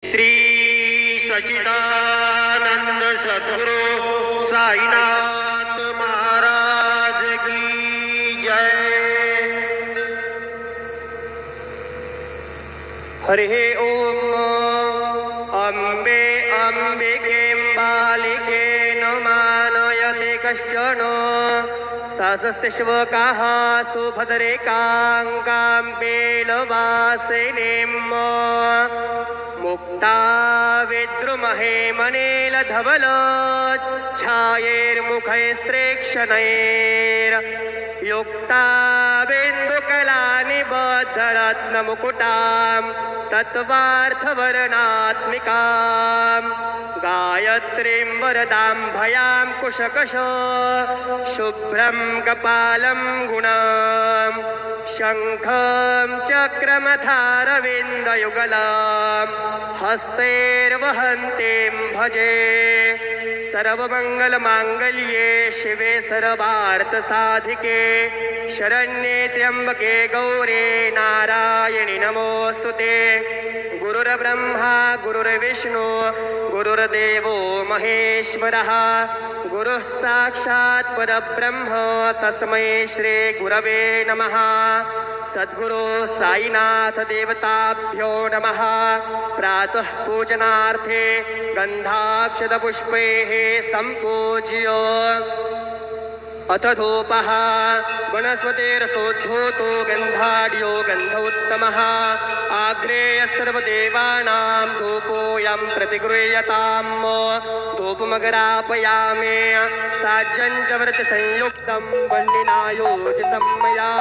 श्री सच्चिदानंद सद्गुरु साईनाथ महाराज की जय। हरि ओम। अम्बे अंबिके बालिके न मानयते कश्चन सासस्ते श्वकाः सुभद्रे काङ्काम्बेलवासिनीम् मुक्ता विद्रुमहे मनेल धवल छायैर्मुखैस्त्रेक्षणैर् युक्ता बिन्दुकलानिबद्धरत्नमुकुटां तत्त्वार्थवर्णात्मिकां गायत्रीं वरदां भयां कुशकश शुभ्रं कपालं गुणां शङ्खं चक्रमथारविन्दयुगलां हस्तैर्वहन्तीं भजे। सर्वमङ्गलमाङ्गल्ये शिवे सर्वार्थसाधिके शरण्ये त्र्यम्बके गौरे नारायणि नमोऽस्तुते। गुरुर्ब्रह्मा गुरुर्विष्णु गुरुर्देवो महेश्वरः गुरुः साक्षात् परब्रह्म तस्मै श्री गुरवे नमः। सद्गुरु साईनाथ देवताभ्यो नमः। प्रातः पूजनार्थे गन्धाक्षतपुष्पैः सम्पूज्य अथ धूपः वनस्पतिरसोद्धूतो गन्धाढ्यो गन्ध उत्तमः आग्रेय सर्वदेवानां धूपोऽयं प्रतिगृह्यताम्। धूपमग्रापयामि साज्यं च व्रतसंयुक्तं वह्निनायोजितं मया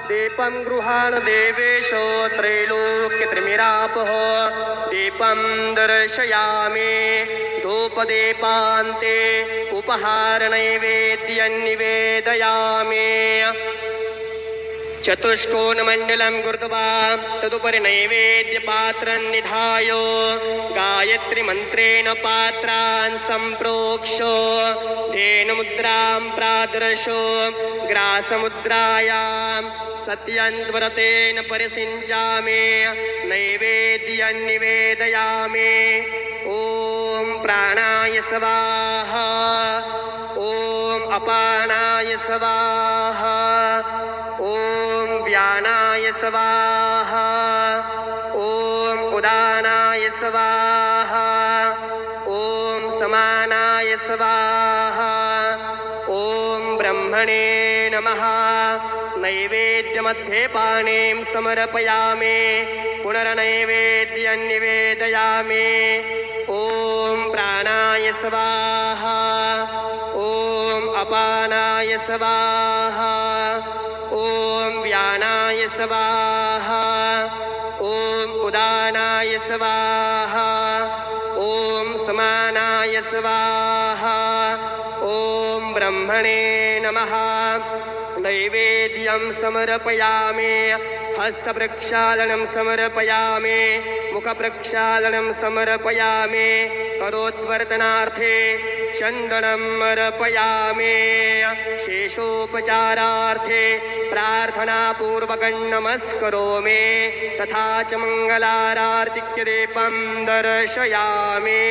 दीपं गृहाण देवेशो त्रैलोक्यत्रिमिरापः दीपं दर्शयामि धूपदीपान्ते उपहारनैवेद्यं निवेदयामि। चतुष्कोणमण्डलं कृत्वा तदुपरि नैवेद्यपात्रं निधाय गायत्रीमन्त्रेण पात्रान् सम्प्रोक्ष धेनुमुद्रां प्रादर्श ग्रासमुद्रायां सत्यन्व्रतेन परिषिञ्चामि नैवेद्यं निवेदयामि। ॐ प्राणाय स्वाहा ॐ अपानाय स्वाहा ॐ व्यानाय स्वाहा ॐ उदानाय स्वाहा ॐ समानाय स्वाहा ॐ ब्रह्मणे नमः। नैवेद्यमध्ये पाणिं समर्पयामि पुनर्नैवेद्यं निवेदयामि। ॐ प्राणाय स्वाहा ॐ अपानाय स्वाहा ॐ व्यानाय स्वाहा ॐ उदानाय स्वाहा ॐ समानाय स्वाहा ॐ ब्रह्मणे नमः। नैवेद्यं समर्पयामि हस्तप्रक्षालनं समर्पयामि मुखप्रक्षालनं समर्पयामि करोद्वर्तनार्थे चन्दनं अर्पयामि। शेषोपचारार्थे प्रार्थनापूर्वकं नमस्करोमि तथा च मङ्गलारार्तिक्यदीपं दर्शयामि।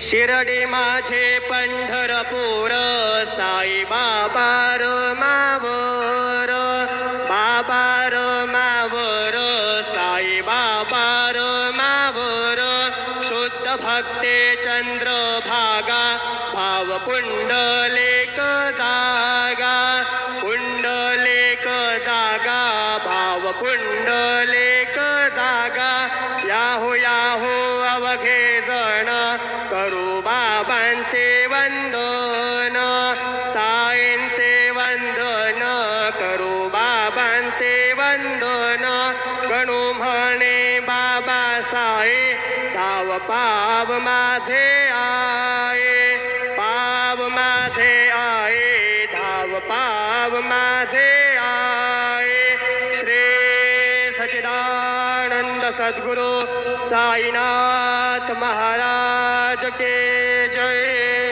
शिरडी माझे पंढरपूर साई बाबा मावर बाबा मावर साई बाबा मावर शुद्ध भक्ते चंद्रभागा भाव पुंडलेक जागा पुंडलेक जागा भाव पुंडलेक जागा याहो याहो अवघे जण करू बाबांचे वंदन साईंचे वंदन करू बाबांचे वंदन गणू म्हणे बाबा साई धाव पाव माझे आये पाव माझे आये धाव पाव माझे आये। श्री सच्चिदानंद सद्गुरु साईनाथ महाराज के जय।